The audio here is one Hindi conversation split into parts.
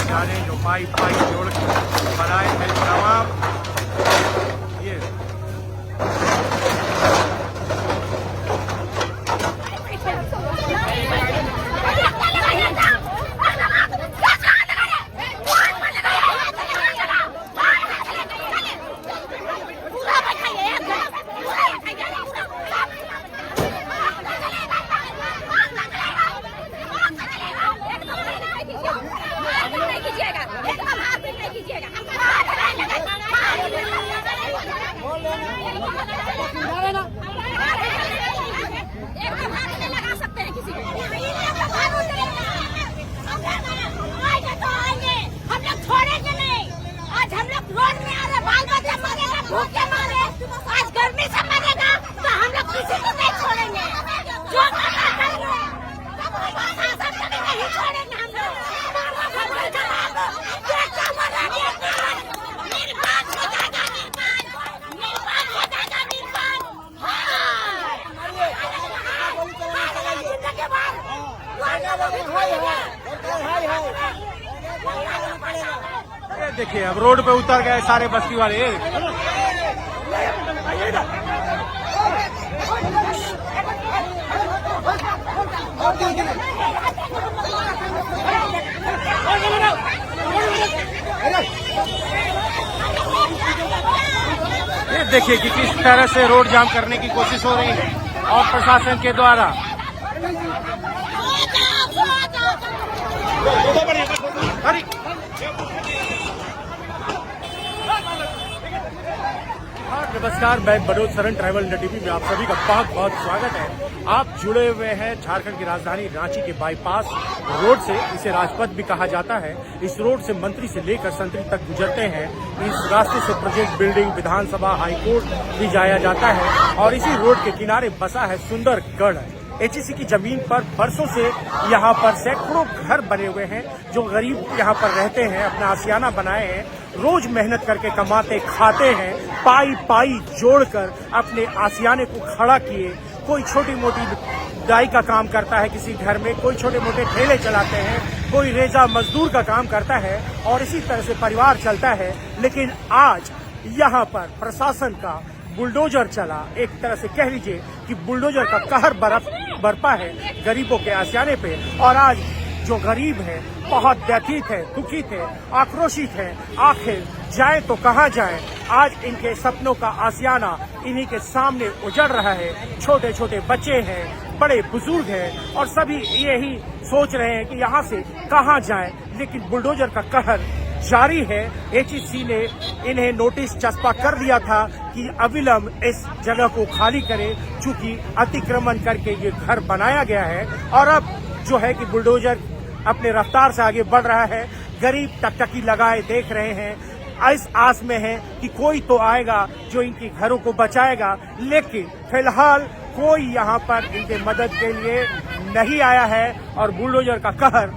जाने जो पाइप जोड़ बनाए थे तमाम ये भूखे मारे आज गर्मी से मरेगा तो हम लोग किसी को नहीं छोड़ेंगे। जो करना करेंगे शासन कभी नहीं छोड़ेंगे हम लोग। देखिए अब रोड पे उतर गए सारे बस्ती वाले। ये देखिए कि किस तरह से रोड जाम करने की कोशिश हो रही है और प्रशासन के द्वारा। नमस्कार, मैं Manoj Saran travel India TV में आप सभी का बहुत बहुत स्वागत है। आप जुड़े हुए हैं झारखंड की राजधानी रांची के बाईपास रोड से। इसे राजपथ भी कहा जाता है। इस रोड से मंत्री से लेकर संतरी तक गुजरते हैं। इस रास्ते से प्रोजेक्ट बिल्डिंग, विधानसभा, हाईकोर्ट भी जाया जाता है और इसी रोड के किनारे बसा है सुंदरगढ़। एचईसी की जमीन पर बरसों से यहाँ पर सैकड़ों घर बने हुए हैं। जो गरीब यहाँ पर रहते हैं, अपना आशियाना बनाए हैं, रोज मेहनत करके कमाते खाते हैं, पाई पाई जोड़कर अपने आशियाने को खड़ा किए। कोई छोटी मोटी दाई का काम करता है किसी घर में, कोई छोटे मोटे ठेले चलाते हैं, कोई रेजा मजदूर का काम करता है और इसी तरह से परिवार चलता है। लेकिन आज यहाँ पर प्रशासन का बुलडोजर चला। एक तरह से कह लीजिए कि बुलडोजर का कहर बरपा है गरीबों के आशियाने पे। और आज जो गरीब है बहुत व्यथित है, दुखित है, आक्रोशित है। आखिर जाए तो कहाँ जाए? आज इनके सपनों का आशियाना इन्हीं के सामने उजड़ रहा है। छोटे छोटे बच्चे हैं, बड़े बुजुर्ग हैं और सभी यही सोच रहे हैं कि यहाँ से कहाँ जाए। लेकिन बुलडोजर का कहर जारी है। एचईसी ने इन्हें नोटिस चस्पा कर दिया था कि अविलंब इस जगह को खाली करें, चूंकि अतिक्रमण करके ये घर बनाया गया है। और अब जो है कि बुलडोजर अपने रफ्तार से आगे बढ़ रहा है। गरीब टकटकी लगाए देख रहे हैं, इस आस में है कि कोई तो आएगा जो इनके घरों को बचाएगा। लेकिन फिलहाल कोई यहाँ पर इनके मदद के लिए नहीं आया है और बुलडोजर का कहर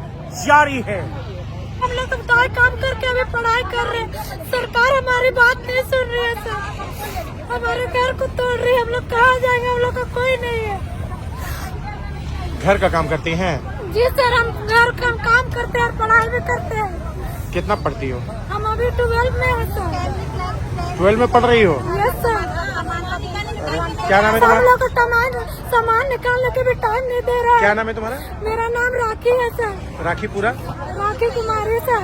जारी है। हम लोग तो बताए काम करके हमें पढ़ाई कर रहे हैं, सरकार हमारी बात नहीं सुन रही है सर। हमारे घर को तोड़ रही है, हम लोग कहाँ जाएंगे? हम लोग का कोई नहीं है। घर का काम करती हैं? जी सर, हम घर का काम करते हैं और पढ़ाई भी करते हैं। कितना पढ़ती हो? हम अभी 12 में है सर। 12 में पढ़ रही हो? Yes sir. क्या नाम है हम तुम्हारा? लोग को सामान निकालने के भी टाइम नहीं दे रहा है। क्या नाम है तुम्हारा? मेरा नाम राखी है सर। राखी पूरा? राखी कुमारी सर।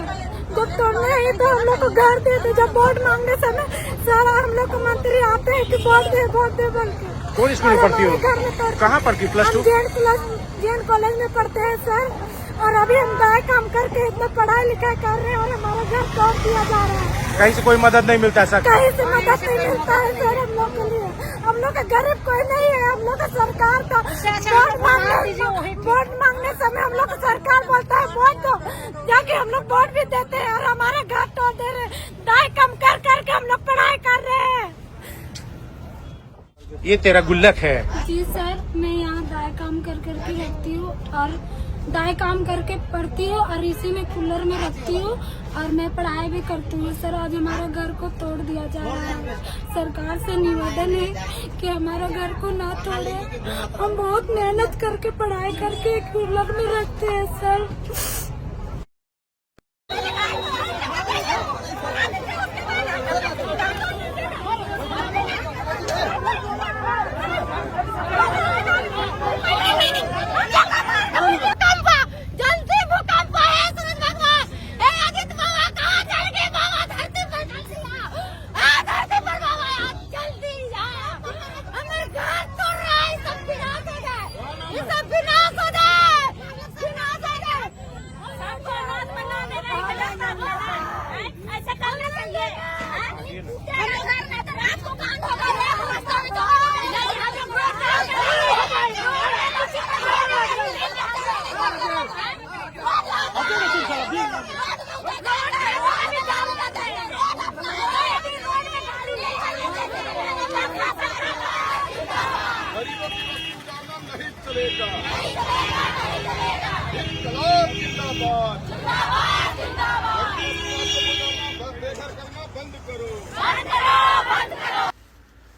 जब तोड़ने आई तो हम लोग को घर देते, जब वोट मांगने समय सारा हम लोग को मंत्री आते हैं कि वोट दे बोल के। कौन स्कूल में पढ़ती हो? कहाँ पढ़ती हो? +2? जैन कॉलेज में पढ़ते हैं सर। और अभी हम दाएं काम करके इतना पढ़ाई लिखाई कर रहे हैं और हमारा घर तोड़ दिया जा रहा है। कहीं से कोई मदद नहीं मिलता है सर? कहीं से मदद नहीं मिलता है सर हम लोग के लिए। हम लोग का गरीब कोई नहीं है। हम लोग का सरकार का वोट मांगने समय हम लोग को सरकार बोलता है वोट दो, जाके हम लोग वोट भी देते हैं और हमारे घर तोड़ दे रहे हैं। दाएं काम कर करके हम लोग पढ़ाई कर रहे हैं। ये तेरा गुल्लक है? जी सर, मैं यहाँ दाएं काम कर करके रखती हूँ और दाएं काम करके पढ़ती हूँ और इसी में कूलर में रखती हूँ और मैं पढ़ाई भी करती हूँ। सर आज हमारा घर को तोड़ दिया जा रहा है। सरकार से निवेदन है कि हमारा घर को ना तोड़े। हम बहुत मेहनत करके पढ़ाई करके कूलर में रखते हैं सर।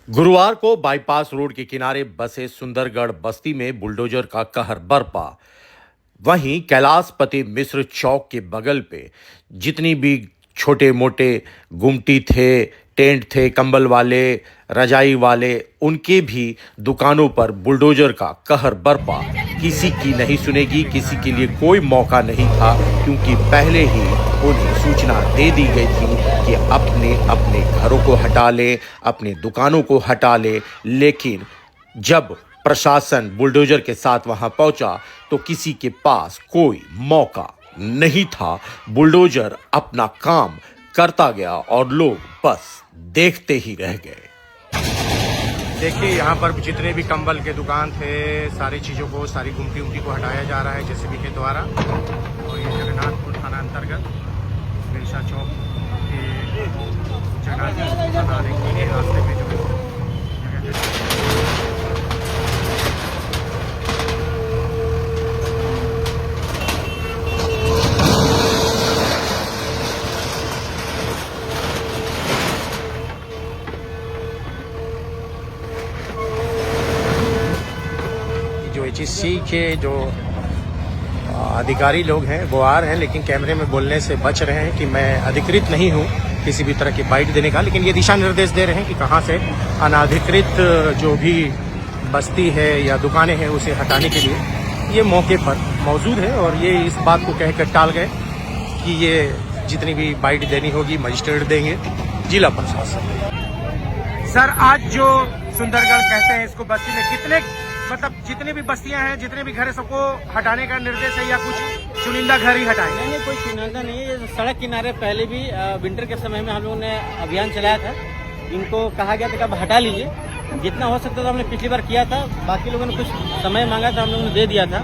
गुरुवार को बाईपास रोड के किनारे बसे सुंदरगढ़ बस्ती में बुलडोजर का कहर बरपा। वहीं कैलाशपति मिश्र चौक के बगल पे जितनी भी छोटे मोटे गुमटी थे, टेंट थे, कंबल वाले, रजाई वाले, उनके भी दुकानों पर बुलडोजर का कहर बरपा। किसी की नहीं सुनेगी, किसी के लिए कोई मौका नहीं था, क्योंकि पहले ही उन्हें सूचना दे दी गई थी कि अपने अपने घरों को हटा ले, अपने दुकानों को हटा ले। लेकिन जब प्रशासन बुलडोजर के साथ वहां पहुंचा तो किसी के पास कोई मौका नहीं था। बुलडोजर अपना काम करता गया और लोग बस देखते ही रह गए। देखिए यहाँ पर जितने भी कंबल के दुकान थे, सारी चीज़ों को, सारी गुमटी उमटी को हटाया जा रहा है जेसीबी के द्वारा। और ये जगन्नाथपुर थाना अंतर्गत बिरसा चौक के जगन्नाथपुर थाना के रास्ते में जो है एचएससी के जो अधिकारी लोग हैं वो आ रहे हैं, लेकिन कैमरे में बोलने से बच रहे हैं कि मैं अधिकृत नहीं हूं किसी भी तरह की बाइट देने का। लेकिन ये दिशा निर्देश दे रहे हैं कि कहां से अनाधिकृत जो भी बस्ती है या दुकानें हैं उसे हटाने के लिए ये मौके पर मौजूद है। और ये इस बात को कहकर टाल गए कि ये जितनी भी बाइट देनी होगी मजिस्ट्रेट देंगे, जिला प्रशासन। सर, आज जो सुंदरगढ़ कहते हैं इसको बस्ती में कितने, मतलब जितनी भी बस्तियां हैं, जितने भी घर है, सबको हटाने का निर्देश है या कुछ चुनिंदा घर ही हटाएं? नहीं, कोई चुनिंदा नहीं है। सड़क किनारे पहले भी विंटर के समय में हम लोगों ने अभियान चलाया था। इनको कहा गया था कि अब हटा लीजिए, जितना हो सकता था हमने पिछली बार किया था। बाकी लोगों ने कुछ समय मांगा था, हम लोगों ने दे दिया था,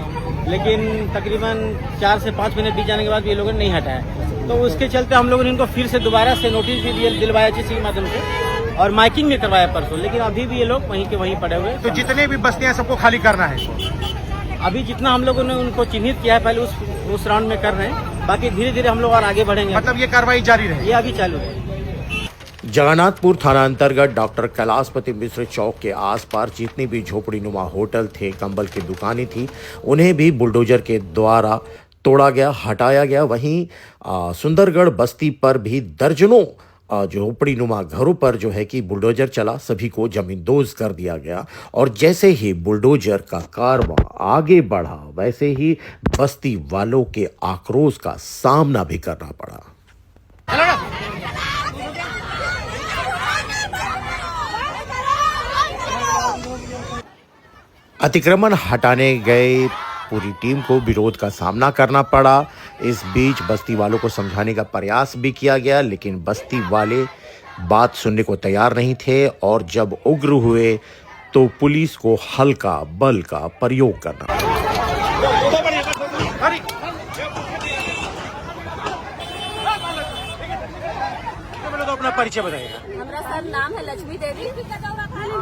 लेकिन तकरीबन 4 से 5 महीने बीत जाने के बाद ये लोगों ने नहीं हटाया। तो उसके चलते हम लोगों ने इनको फिर से दोबारा से नोटिस भी दिलवाया एचएससी के माध्यम से, और माइकिंग भी करवाया परसों। लेकिन अभी भी ये लोग वहीं के वहीं पड़े हुए। तो जितने भी बस्तियां सबको खाली करना है? अभी जितना हम लोगों ने उनको चिन्हित किया है पहले उस राउंड में कर रहे हैं। बाकी धीरे धीरे हम लोग और आगे बढ़ेंगे। मतलब ये कार्रवाई जारी रहेगी? ये अभी चालू है। जगन्नाथपुर थाना अंतर्गत डॉक्टर कैलाशपति मिश्र चौक के आसपास जितनी भी झोपड़ी नुमा होटल थे, कंबल की दुकानें थी, उन्हें भी बुलडोजर के द्वारा तोड़ा गया, हटाया गया। वहीं सुंदरगढ़ बस्ती पर भी दर्जनों झोपड़ी नुमा घरों पर जो है कि बुलडोजर चला, सभी को जमींदोज कर दिया गया। और जैसे ही बुलडोजर का कारवां आगे बढ़ा, वैसे ही बस्ती वालों के आक्रोश का सामना भी करना पड़ा। अतिक्रमण हटाने गए पूरी टीम को विरोध का सामना करना पड़ा। इस बीच बस्ती वालों को समझाने का प्रयास भी किया गया, लेकिन बस्ती वाले बात सुनने को तैयार नहीं थे। और जब उग्र हुए तो पुलिस को हल्का बल का प्रयोग करना पड़ा। अपना परिचय बताइएगा। हमारा सर नाम है लक्ष्मी देवी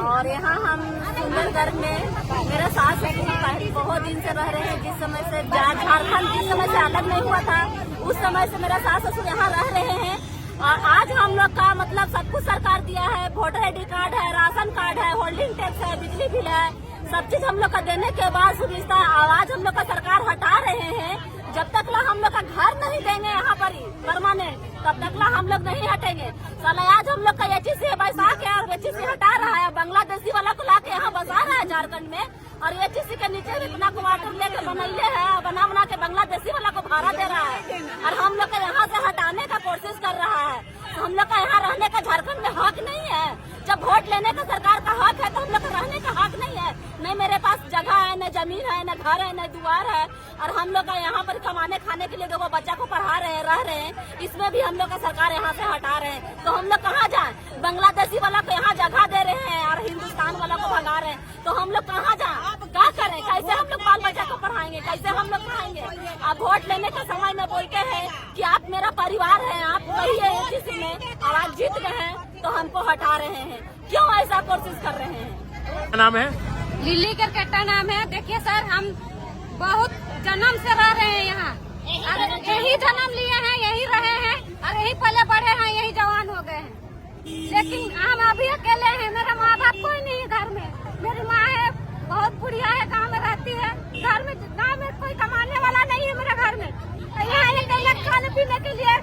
और यहाँ हम सुंदरगढ़ में मेरा सास ससुर बहुत दिन से रह रहे हैं। जिस समय से झारखंड जिस समय से अलग नहीं हुआ था, उस समय से मेरा सास ससुर यहाँ रह रहे हैं। और आज हम लोग का मतलब सब कुछ सरकार दिया है, वोटर आईडी कार्ड है, राशन कार्ड है, होल्डिंग टैक्स है, बिजली बिल है, सब चीज हम लोग का देने के बाद सुविधा आवाज हम लोग का सरकार हटा रहे हैं। जब तक ला हम लोग का घर नहीं देंगे यहाँ पर परमानेंट, तब तक ला हम लोग नहीं हटेंगे। साला आज हम लोग का एचएससी बैसा के और एचएससी हटा रहा है, बांग्लादेशी वाला को ला के यहाँ बसा रहा है झारखंड में। और एचएससी के नीचे भी इतना क्वार्टर लेके बनैले है, बना के बांग्लादेशी वाला को भाड़ा दे रहा है और हम लोग का यहाँ से हटाने का कोशिश कर रहा है। हम लोग का यहाँ रहने का झारखंड में हक नहीं है। जब वोट लेने का सरकार का हक है तो हम लोग का रहने का हक नहीं है। नहीं मेरे पास जगह है, न जमीन है, न घर है, न द्वार है। और हम लोग का यहाँ पर कमाने खाने के लिए देखो बच्चा को पढ़ा रहे हैं, रह रहे हैं, इसमें भी हम लोग का सरकार यहाँ से हटा रहे हैं। तो हम लोग कहाँ जाए? बांग्लादेशी वाला को यहाँ जगह दे रहे हैं और हिंदुस्तान वाला को भगा रहे हैं, तो हम लोग कहाँ जाए? क्या करें? कैसे हम लोग बाल बच्चा को पढ़ाएंगे? कैसे हम लोग पढ़ाएंगे? आप वोट लेने के समय में बोलते हैं कि आप मेरा परिवार है, आप कहिए एचएससी में, और आज जीत गए हैं तो हमको हटा रहे हैं। क्यों ऐसा कोशिश कर रहे हैं? क्या नाम है? लिली करकट्टा नाम है। देखिए सर, हम बहुत जन्म से रह रहे हैं यहाँ, और यही जन्म लिए हैं, यही रहे हैं और यही पले बड़े हैं, यही जवान हो गए हैं। लेकिन हम अभी अकेले हैं, मेरा माँ बाप कोई नहीं है घर में। मेरी माँ है, बहुत बुढ़िया है, गाँव में रहती है। गाँव में कोई कमाने वाला नहीं है मेरे घर में। यहाँ एक खाने पीने के लिए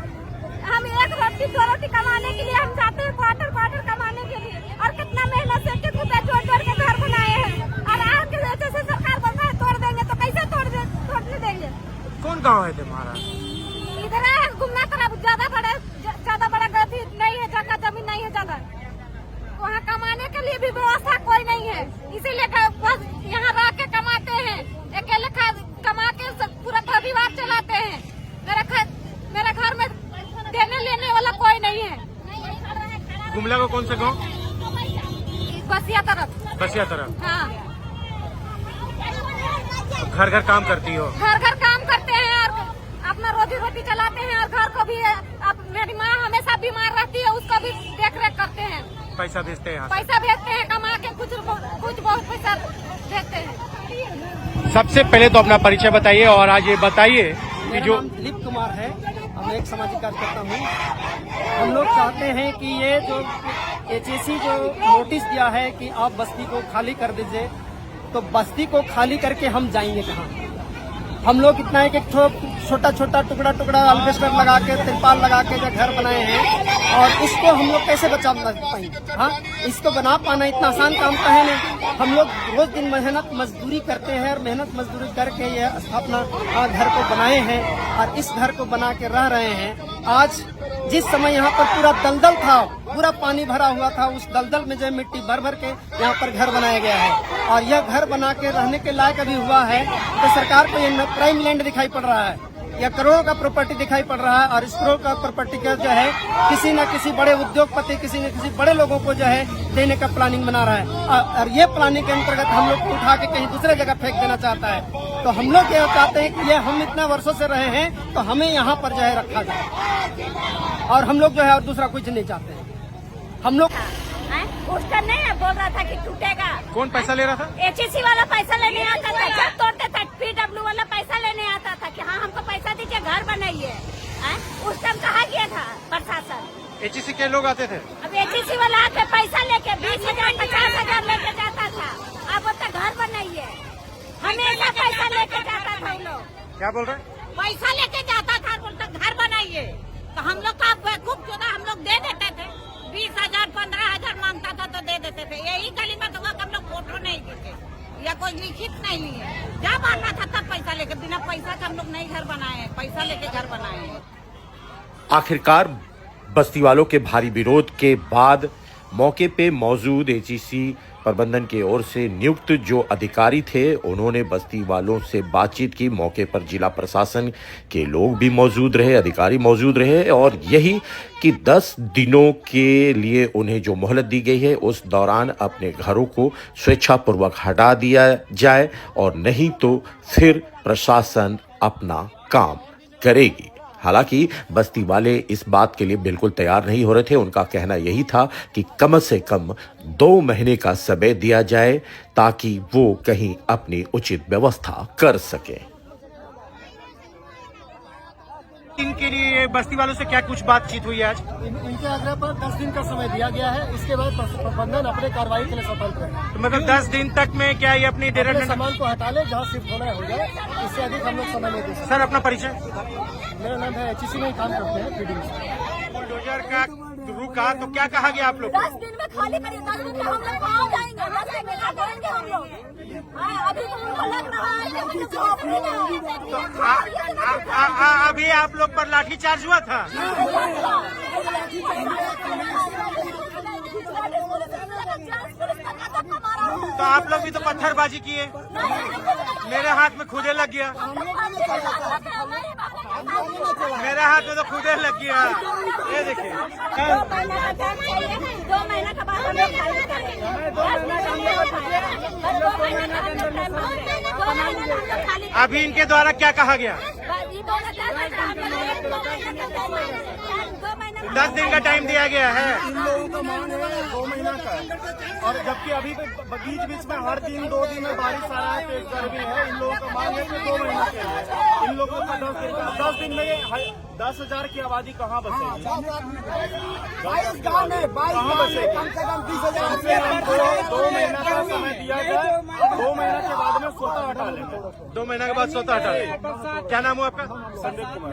हम एक रोटी 2 रोटी कमाने के लिए हम जाते हैं, क्वार्टर कमाने के लिए। और कितना मेहनत से कितना जोड़ के घर बनाए हैं। और आज जैसे सरकार बोल रहा है तोड़ देंगे, तो कैसे तोड़ने देंगे? कौन गाँव है तुम्हारा? इधर है घूमना तरफ, ज्यादा बड़ा गति नहीं है, जगह जमीन नहीं है ज्यादा। वहाँ कमाने के लिए भी व्यवस्था कोई नहीं है, इसीलिए बस यहाँ रह के कमाते हैं। अकेले कमा के पूरा परिवार चलाते हैं। मेरे घर में देने लेने वाला कोई नहीं है। गुमला का कौन सा गाँव? बसिया तरफ। बसिया तरफ। हाँ, घर काम करती हो? घर काम करते हैं और अपना रोजी चलाते हैं। और घर को भी मेरी माँ हमेशा बीमार रहती है, उसको भी देख रेख करते हैं। पैसा भेजते हैं? पैसा भेजते हैं, कमा के कुछ बहुत पैसा भेजते हैं। सबसे पहले तो अपना परिचय बताइए और आज ये बताइए कि मेरा जो नाम दिलीप कुमार है, मैं एक सामाजिक कार्यकर्ता हूँ। हम लोग चाहते हैं कि ये जो एचएसी जो नोटिस दिया है कि आप बस्ती को खाली कर दीजिए, तो बस्ती को खाली करके हम जाएंगे कहाँ? हम लोग इतना एक छोटा टुकड़ा अल्बेस्टर लगा के, तिरपाल लगा के जो घर बनाए हैं, और इसको हम लोग कैसे बचा पाएंगे? हाँ, इसको बना पाना इतना आसान काम तो है नहीं। हम लोग रोज दिन मेहनत मजदूरी करते हैं और मेहनत मजदूरी करके ये अपना घर को बनाए हैं और इस घर को बना के रह रहे हैं। आज जिस समय यहाँ पर पूरा दलदल था, पूरा पानी भरा हुआ था, उस दलदल में जो मिट्टी भर के यहाँ पर घर बनाया गया है और यह घर बना के रहने के लायक अभी हुआ है, तो सरकार को यह प्राइम लैंड दिखाई पड़ रहा है, या करोड़ों का प्रॉपर्टी दिखाई पड़ रहा है। और इस करोड़ का प्रॉपर्टी का जो है किसी न किसी बड़े उद्योगपति, किसी न किसी बड़े लोगों को जो है देने का प्लानिंग बना रहा है। और ये प्लानिंग के अंतर्गत हम लोग को उठा के कहीं दूसरे जगह फेंक देना चाहता है। तो हम लोग ये चाहते हैं कि ये हम इतने वर्षों से रहे हैं, तो हमें यहाँ पर जो है रखा जाए, और हम लोग जो है और दूसरा कुछ नहीं चाहते हैं। हम लोग उसका नहीं बोल रहा था कि टूटेगा। कौन पैसा ले रहा था? एचएसी वाला पैसा लेने आता था, जब तोड़ते थे पीडब्ल्यू वाला पैसा लेने आता था कि हाँ हमको पैसा दीजिए, घर बनाइए। उस टाइम कहा गया था प्रशासन? एचईसी के लोग आते थे? अब एचएसी वाला आके पैसा लेके 20,000 50,000 लेके जाता था। अब बोलता घर बनाइए, हमेशा पैसा लेके जाता था। हम लोग क्या बोल रहे हैं? पैसा लेके जाता था, बोलता घर बनाइए। तो हम लोग का बेवकूफ जो था, हम लोग दे देते थे। 20,000 15,000 मांगता था तो दे देते थे। यही गली में तो हम लोग फोटो नहीं देते या कोई लिखित नहीं है। जब आना था तब पैसा लेके, बिना पैसा के हम लोग नहीं घर बनाए हैं, पैसा लेके घर बनाए हैं। आखिरकार बस्ती वालों के भारी विरोध के बाद मौके पे मौजूद एचईसी प्रबंधन की ओर से नियुक्त जो अधिकारी थे, उन्होंने बस्ती वालों से बातचीत की। मौके पर जिला प्रशासन के लोग भी मौजूद रहे, अधिकारी मौजूद रहे, और यही कि 10 दिनों के लिए उन्हें जो मोहलत दी गई है, उस दौरान अपने घरों को स्वेच्छापूर्वक हटा दिया जाए, और नहीं तो फिर प्रशासन अपना काम करेगी। हालांकि बस्ती वाले इस बात के लिए बिल्कुल तैयार नहीं हो रहे थे। उनका कहना यही था कि कम से कम 2 महीने का समय दिया जाए ताकि वो कहीं अपनी उचित व्यवस्था कर सके। इनके लिए बस्ती वालों से क्या कुछ बातचीत हुई आज? इनके आग्रह पर 10 दिन का समय दिया गया है। इसके बाद प्रबंधन अपने कार्रवाई के लिए स्वतंत्र है। तो मतलब 10 दिन तक में क्या ये अपनी अपने सामान को हटा ले, जहाँ शिफ्ट होना हो जाए, इससे अधिक हम लोग समय नहीं दे सकते। सर अपना परिचय? मेरा नाम है, एचईसी में काम करते हैं, पीडीओ। बुलडोजर का रुका तो क्या कहा गया आप लोग? 10 दिन में खाली करिए, 10 दिन में हम लोग कहाँ जाएंगे? 10 दिन में क्या करेंगे हम लोग? अभी तो उनको लग रहा है कि हम लोग अभी आप लोग पर लाठीचार्ज हुआ था? तो आप लोग भी तो पत्थरबाजी किए, मेरे हाथ में खुदे लग गया, मेरे हाथ में तो खुदे लग गया। ये देखिए 2 महीना के बाद हम लोग खाली करेंगे। अभी इनके द्वारा क्या कहा गया? 10 दिन का टाइम दिया गया है। इन लोगों का मांग है 2 महीना का, और जबकि अभी बीच बीच में हर दिन 2 दिन में बारिश आ रहा है, तेज गर्मी है। इन लोगों का मांग है कि 2 महीना के लिए इन लोगों का 10 दिन में 10,000 की आबादी कहाँ बसेगी? 22 गाँव में कहाँ बसेगी? कम से कम 20,000 हमको 2 महीना का समय दिया जाए, 2 महीना के बाद में स्वतः हटा लेंगे। 2 महीने के बाद स्वतः हटा। क्या नाम हुआ आपका? संदीप कुमार।